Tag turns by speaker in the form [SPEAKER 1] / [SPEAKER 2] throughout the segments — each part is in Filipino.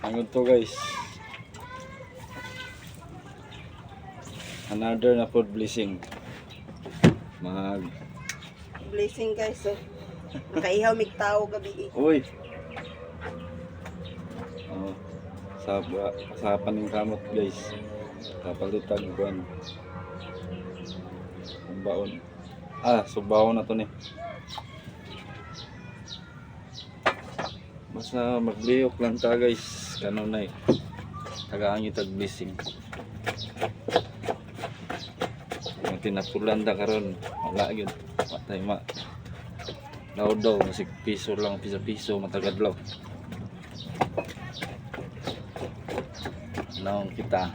[SPEAKER 1] Hangod to guys. Another na food blessing.
[SPEAKER 2] Blessing guys, oh. Nakaihaw mig tao gabi.
[SPEAKER 1] Uy. Oh, sa paning kamot guys. Kapalitag buwan. Baon. Subaw na to ni. Basta magliyok lang ta guys. Kanunay. Tagaang itag blessing. Ang tinapulan da karon wala yun. Patay ma. Daw masig piso lang, piso matagadlaw. Naong kita.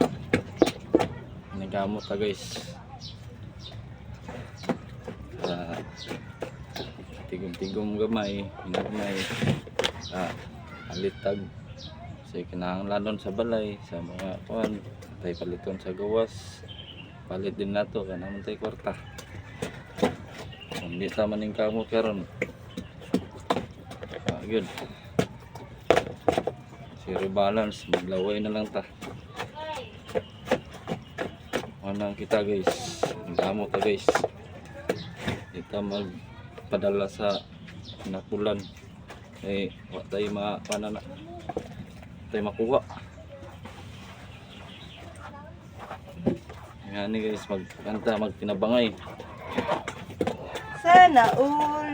[SPEAKER 1] Nagamot ta guys. Tigom-tigom gamay, hinagmay. Alitag. Kasi kinahanglanon sa balay, sa mga kuan, tay paliton sa gawas. Palit din nato kanang tay kwarta. Hindi ta maning kamot karon. Good. Zero balance, maglaway na lang ta. Manang kita guys, kamot ta guys. Kita magpadala sa nakulan. Wa tayo tayo makuha. Yan guys, magtinabangay.
[SPEAKER 2] Sana all.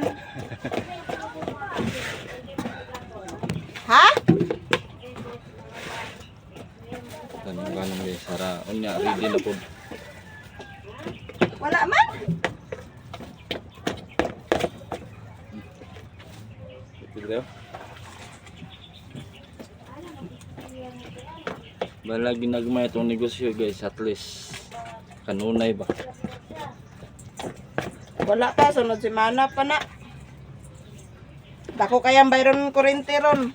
[SPEAKER 2] Ha?
[SPEAKER 1] Ganun guys, sara unya ready na po.
[SPEAKER 2] Wala man?
[SPEAKER 1] Ito. Bala ginagmay itong negosyo guys, at least kanunay ba?
[SPEAKER 2] Wala pa, sunod semana pa na. Dako kayang bayron kurente ron.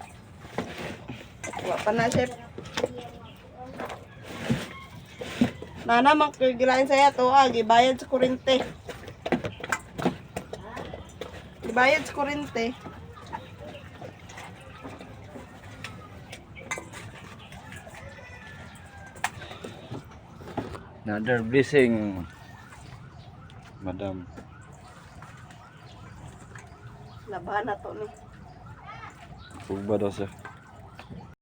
[SPEAKER 2] Wala pa na, chef. Nana, magkigilain saya to, gibayad sa kurente. Gibayad sa kurente.
[SPEAKER 1] Another blessing, madam.
[SPEAKER 2] Laban na to ni.
[SPEAKER 1] Pugba daw siya.